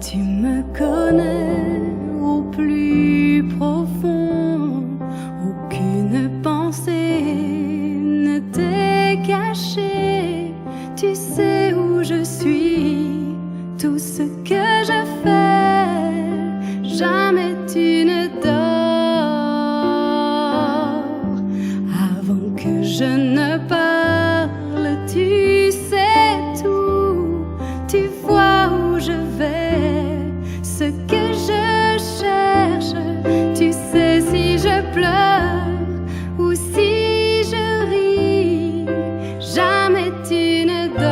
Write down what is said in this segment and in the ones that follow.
Tu me connais au plus profond, aucune pensée ne t'est cachée. Tu sais où je suis, tout ce que je fais, jamais tu ne dors. Avant que je ne parle, tu sais tout, tu vois où je vais, ce que je cherche. Tu sais si je pleure ou si je ris, jamais tu ne dors.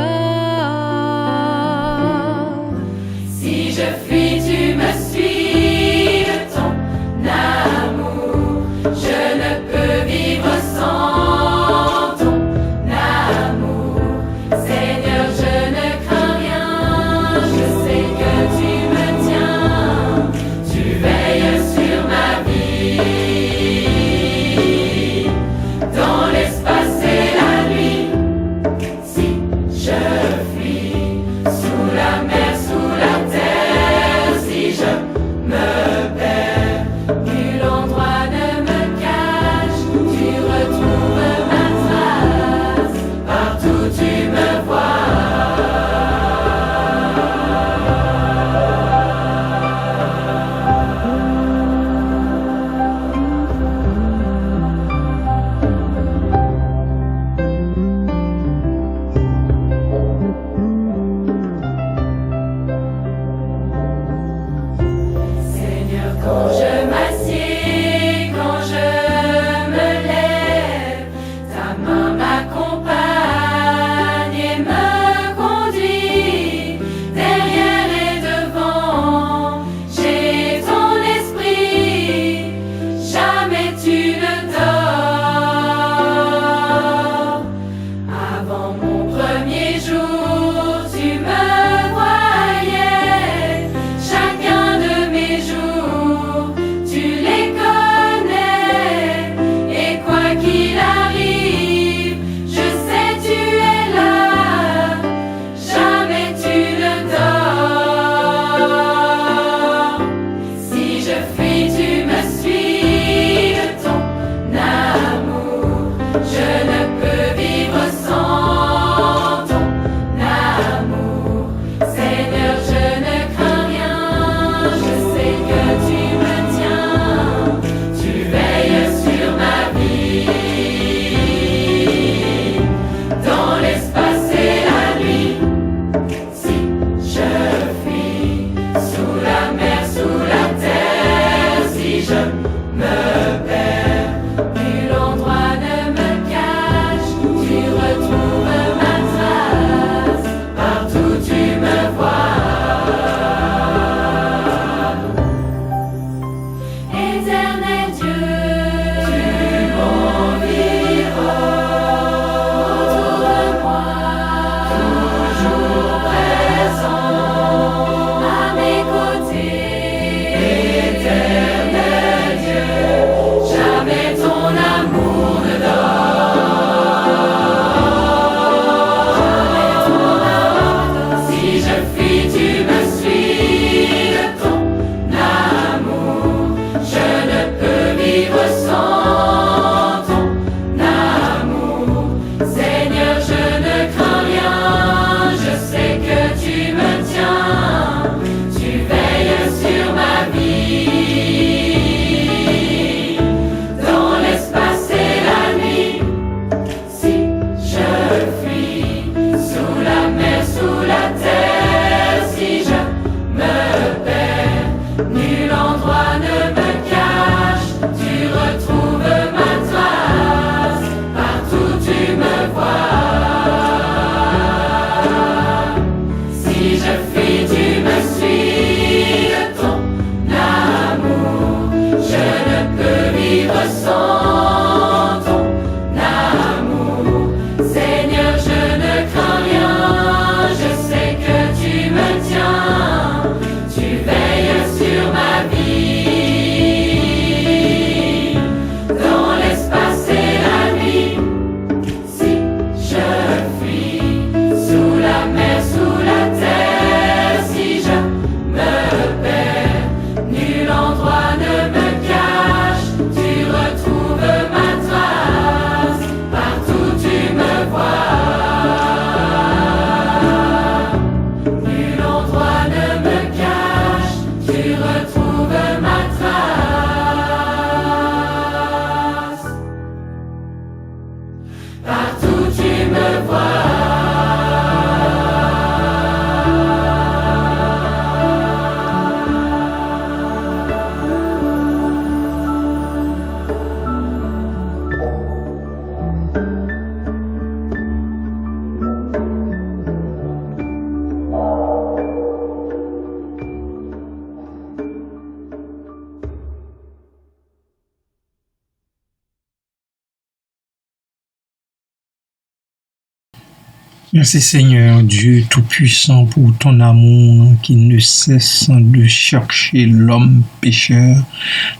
Merci Seigneur Dieu Tout-Puissant pour ton amour qui ne cesse de chercher l'homme pécheur,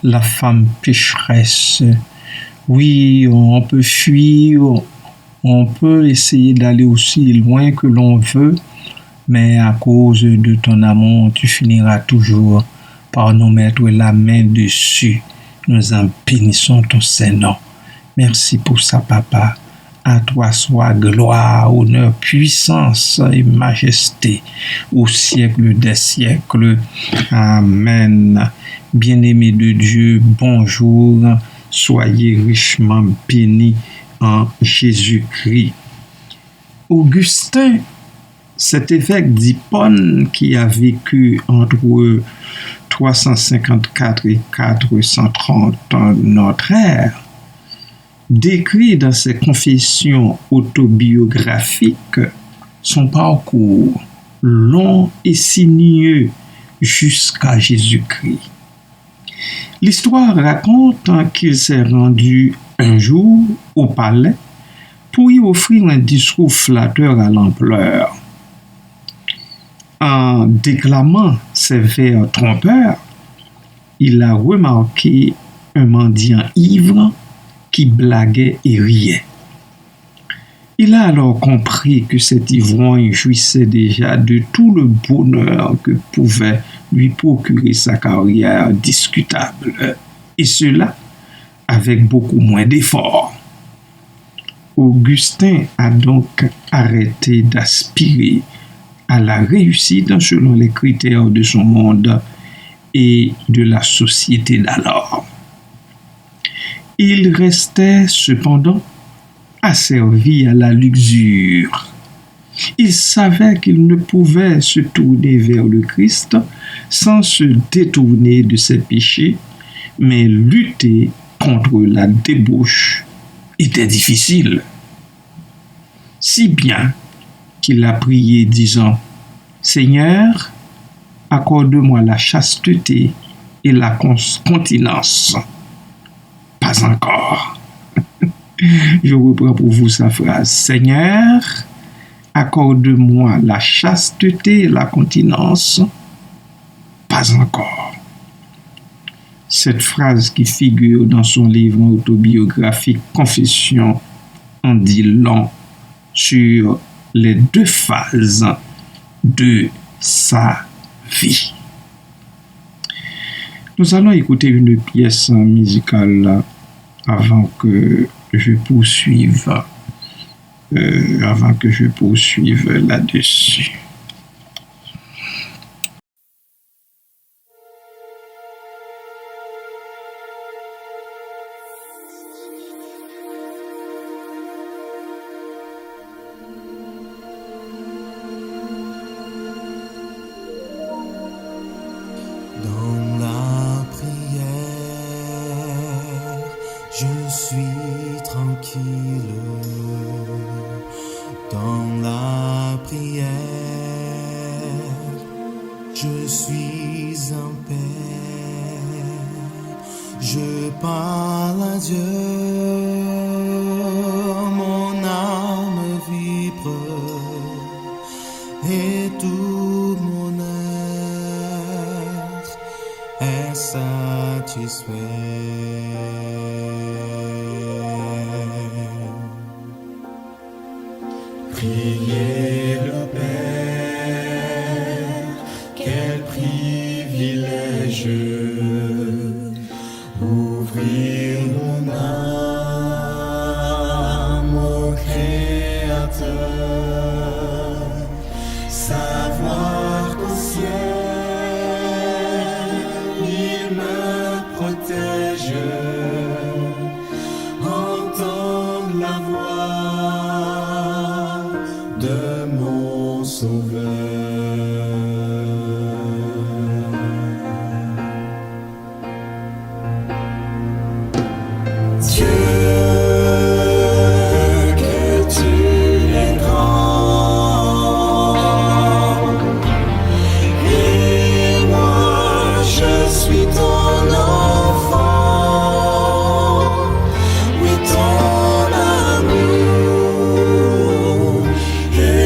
la femme pécheresse. Oui, on peut fuir, on peut essayer d'aller aussi loin que l'on veut, mais à cause de ton amour, tu finiras toujours par nous mettre la main dessus. Nous en bénissons ton Saint-Nom. Merci pour ça, Papa. À toi soit gloire, honneur, puissance et majesté au siècle des siècles. Amen. Bien-aimés de Dieu, bonjour. Soyez richement bénis en Jésus-Christ. Augustin, cet évêque d'Hippone qui a vécu entre 354 et 430 notre ère, décrit dans ses confessions autobiographiques son parcours long et sinueux jusqu'à Jésus-Christ. L'histoire raconte qu'il s'est rendu un jour au palais pour y offrir un discours flatteur à l'empereur. En déclamant ces vers trompeurs, il a remarqué un mendiant ivre qui blaguait et riait. Il a alors compris que cet ivrogne jouissait déjà de tout le bonheur que pouvait lui procurer sa carrière discutable, et cela avec beaucoup moins d'efforts. Augustin a donc arrêté d'aspirer à la réussite selon les critères de son monde et de la société d'alors. Il restait cependant asservi à la luxure. Il savait qu'il ne pouvait se tourner vers le Christ sans se détourner de ses péchés, mais lutter contre la débauche était difficile. Si bien qu'il a prié disant « Seigneur, accorde-moi la chasteté et la continence. » Pas encore. Je reprends pour vous sa phrase. Seigneur, accorde-moi la chasteté et la continence. Pas encore. Cette phrase qui figure dans son livre autobiographique Confession en dit long sur les deux phases de sa vie. Nous allons écouter une pièce musicale avant que je poursuive là-dessus. Dans la prière, je suis tranquille. Dans la prière, je suis en paix. Je parle à Dieu, mon âme vibre et tout mon être est satisfait. Priez le Père, quel privilège, ouvrir mon âme au Créateur, savoir qu'au ciel il me protège, entendre la voix de mon Sauveur. Dieu, que tu es grand, et moi je suis ton enfant. Oui, ton amour est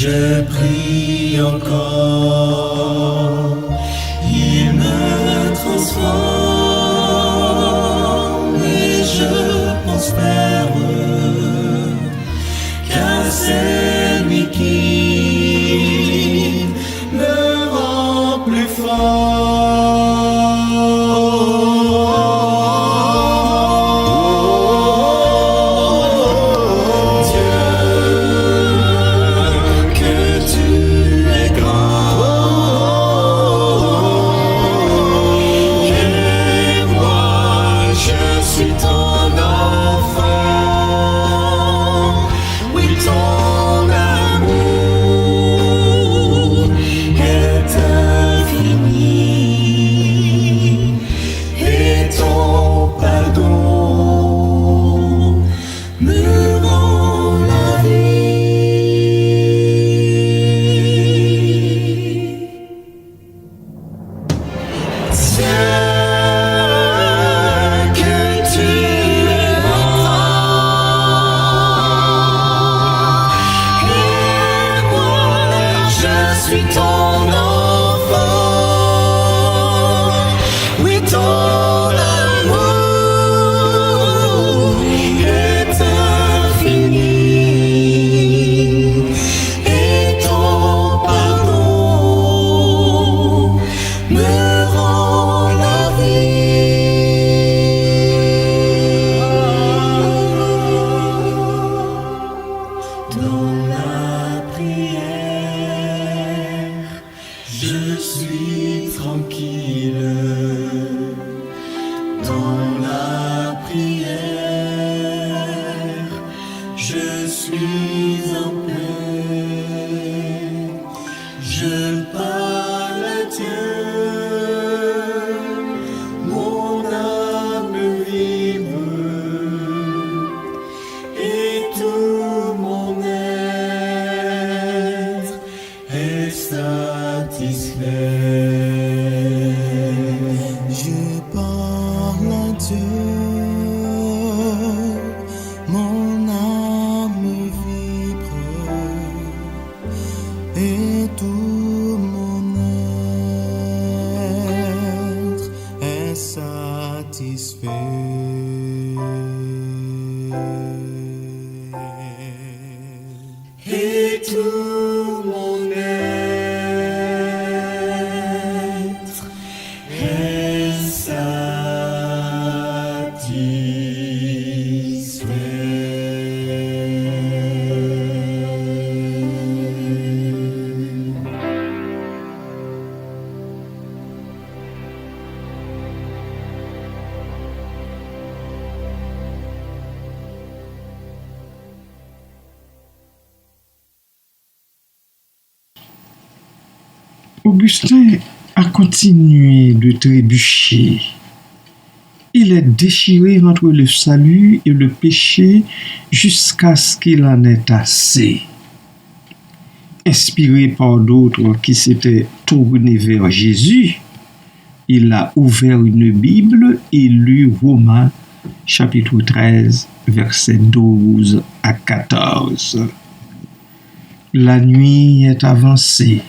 Je prie encore, il me transforme et je prospère, car c'est lui qui me rend plus fort. Dieu, que tu es grand, et moi je suis ton enfant. Oui, ton amour est infini et ton pardon me rend la vie. Tiens, que tu es grand, et moi je suis ton enfant. Oui, ton amour est infini et ton pardon me rend la vie. Dans la prière, je suis tranquille. Dans la prière, je suis en paix. Je parle à Dieu, mon âme vibre et tout mon être est satisfait. Je parle à Dieu, mon âme vibre et tout mon être est satisfait. Et tout mon être est satisfait. Augustin a continué de trébucher. Il est déchiré entre le salut et le péché jusqu'à ce qu'il en ait assez. Inspiré par d'autres qui s'étaient tournés vers Jésus, il a ouvert une Bible et lu Romains chapitre 13, versets 12 à 14. La nuit est avancée,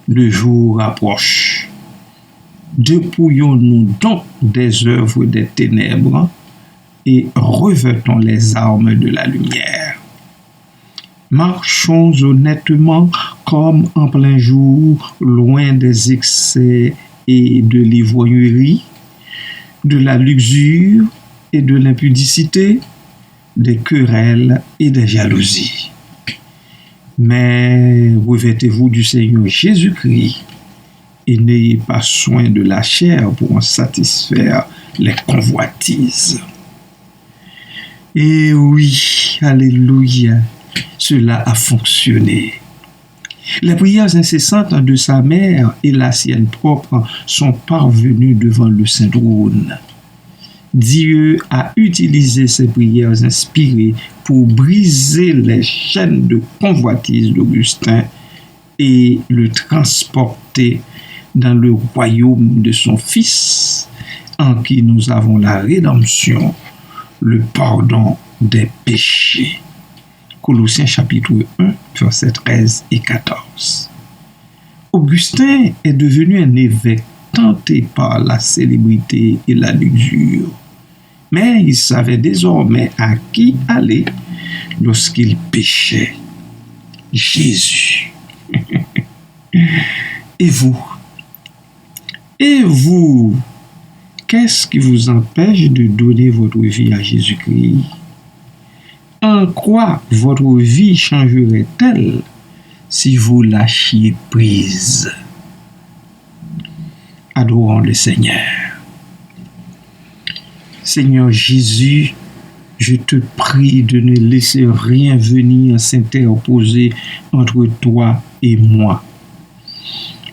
le jour approche. Dépouillons-nous donc des œuvres des ténèbres et revêtons les armes de la lumière. Marchons honnêtement comme en plein jour, loin des excès et de l'ivrognerie, de la luxure et de l'impudicité, des querelles et des jalousies. Mais revêtez-vous du Seigneur Jésus-Christ et n'ayez pas soin de la chair pour en satisfaire les convoitises. Et oui, alléluia, cela a fonctionné. Les prières incessantes de sa mère et la sienne propre sont parvenues devant le Saint-Trône. Dieu a utilisé ces prières inspirées pour briser les chaînes de convoitise d'Augustin et le transporter dans le royaume de son Fils, en qui nous avons la rédemption, le pardon des péchés. Colossiens chapitre 1, versets 13 et 14. Augustin est devenu un évêque tenté par la célébrité et la luxure, mais il savait désormais à qui aller lorsqu'il péchait. Jésus. Et vous? Et vous? Qu'est-ce qui vous empêche de donner votre vie à Jésus-Christ? En quoi votre vie changerait-elle si vous lâchiez prise? Adorons le Seigneur. Seigneur Jésus, je te prie de ne laisser rien venir s'interposer entre toi et moi.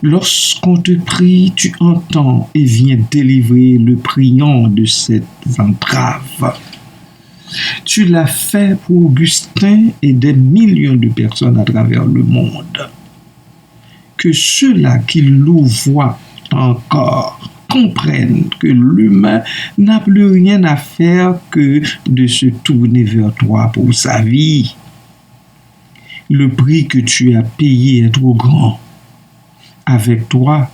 Lorsqu'on te prie, tu entends et viens délivrer le priant de cette entrave. Tu l'as fait pour Augustin et des millions de personnes à travers le monde. Que ceux-là qui louvoient encore comprennent que l'humain n'a plus rien à faire que de se tourner vers toi pour sa vie. Le prix que tu as payé est trop grand. Avec toi,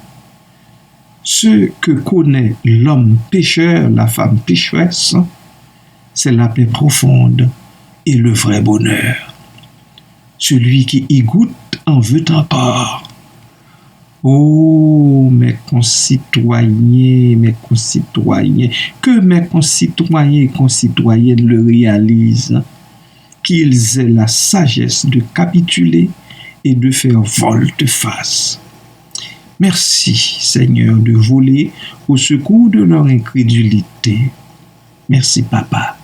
ce que connaît l'homme pécheur, la femme pécheresse, c'est la paix profonde et le vrai bonheur. Celui qui y goûte en veut encore. Oh, mes concitoyens, que mes concitoyens et concitoyennes le réalisent, qu'ils aient la sagesse de capituler et de faire volte-face. Merci, Seigneur, de voler au secours de leur incrédulité. Merci, Papa.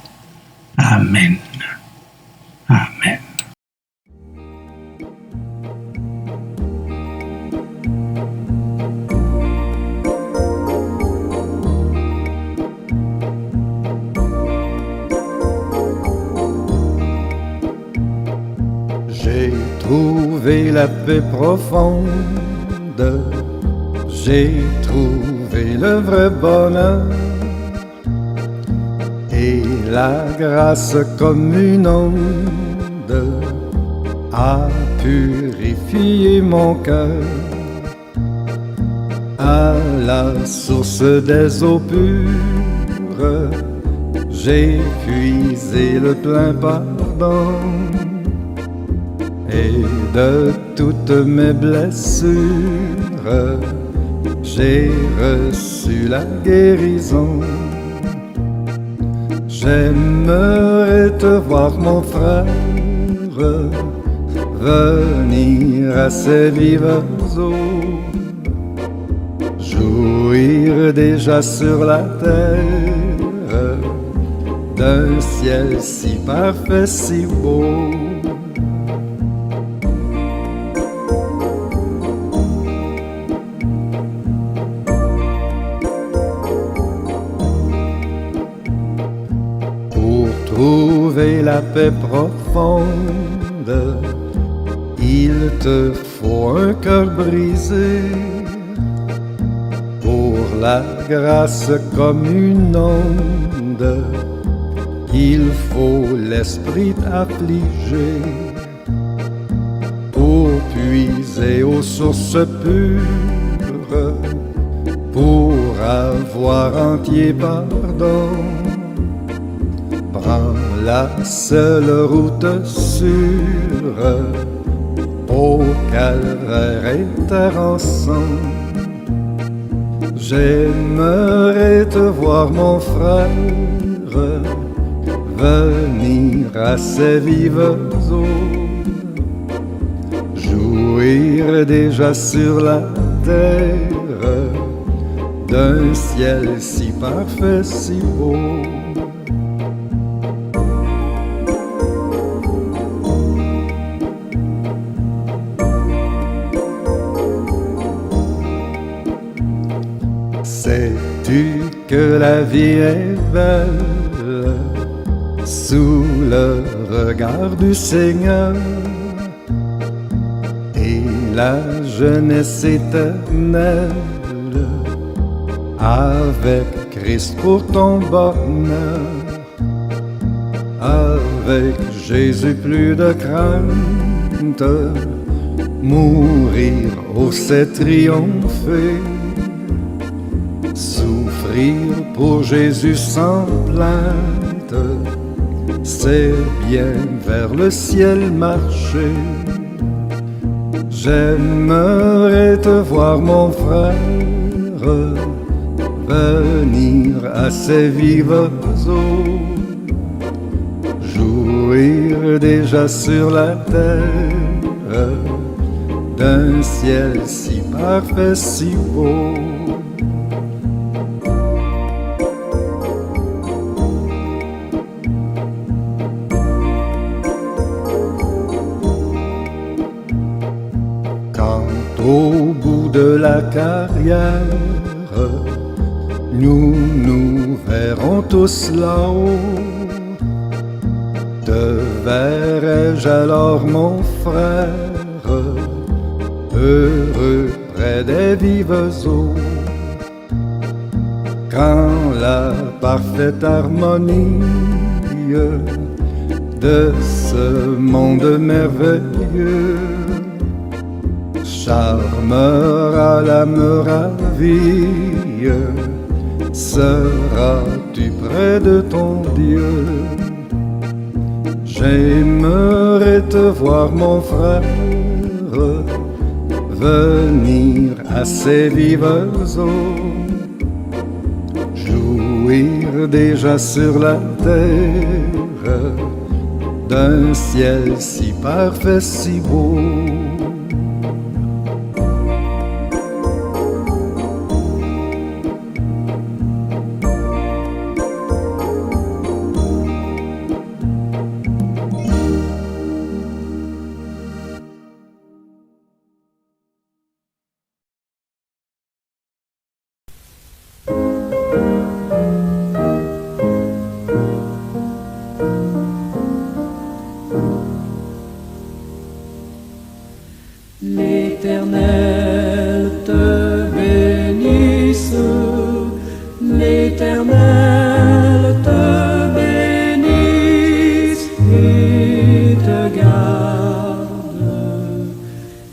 Amen. Amen. J'ai trouvé la paix profonde, j'ai trouvé le vrai bonheur et la grâce comme une onde a purifié mon cœur. À la source des eaux pures, j'ai puisé le plein pardon. Et de toutes mes blessures, j'ai reçu la guérison. J'aimerais te voir, mon frère, venir à ces vives eaux, jouir déjà sur la terre d'un ciel si parfait, si beau. Trouver la paix profonde, il te faut un cœur brisé. Pour la grâce comme une onde, il faut l'esprit affligé. Pour puiser aux sources pures, pour avoir entier pardon. Prends la seule route sûre au calvaire et ta rançon. J'aimerais te voir, mon frère, venir à ces vives eaux, jouir déjà sur la terre d'un ciel si parfait, si beau. Sais-tu que la vie est belle sous le regard du Seigneur et la jeunesse éternelle avec Christ pour ton bonheur, avec Jésus plus de crainte, mourir oh c'est triompher, souffrir pour Jésus sans plainte, c'est bien vers le ciel marcher. J'aimerais te voir mon frère, venir à ces vives eaux, jouir déjà sur la terre d'un ciel si parfait, si beau. Quand au bout de la carrière, nous nous verrons tous là-haut, te verrai-je alors mon frère, heureux près des vives eaux, quand la parfaite harmonie de ce monde merveilleux charmera l'âme ravie. Seras-tu près de ton Dieu? J'aimerais te voir mon frère, venir à ces vives eaux, jouir déjà sur la terre d'un ciel si parfait, si beau. L'Éternel te bénisse, l'Éternel te bénisse et te garde,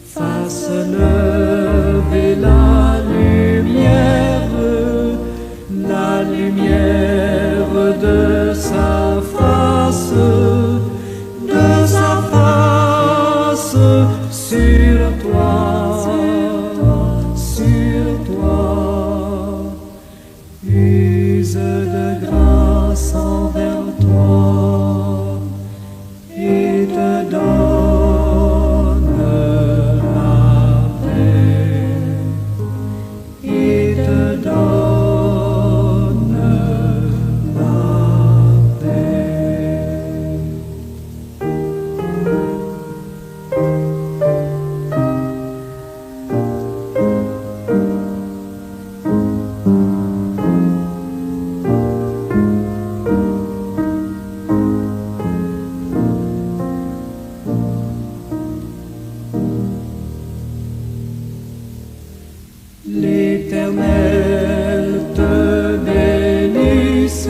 fasse lever la lumière de sa face sur toi, use de grâce envers toi et te donne la paix, et te donne la paix. L'Éternel te bénisse,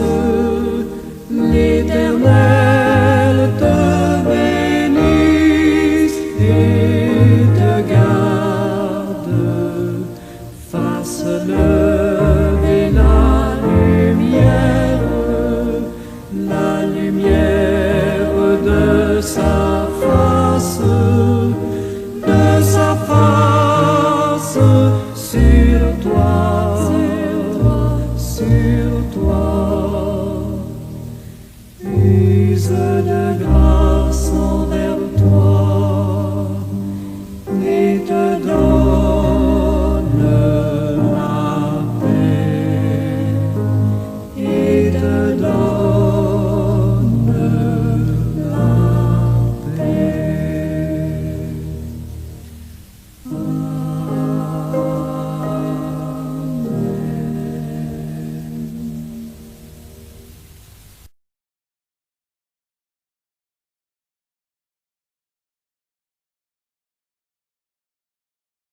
l'Éternel te bénisse et te garde, fasse lever la lumière de sa face sur toi, use de grâce envers toi et te donne la paix, et te donne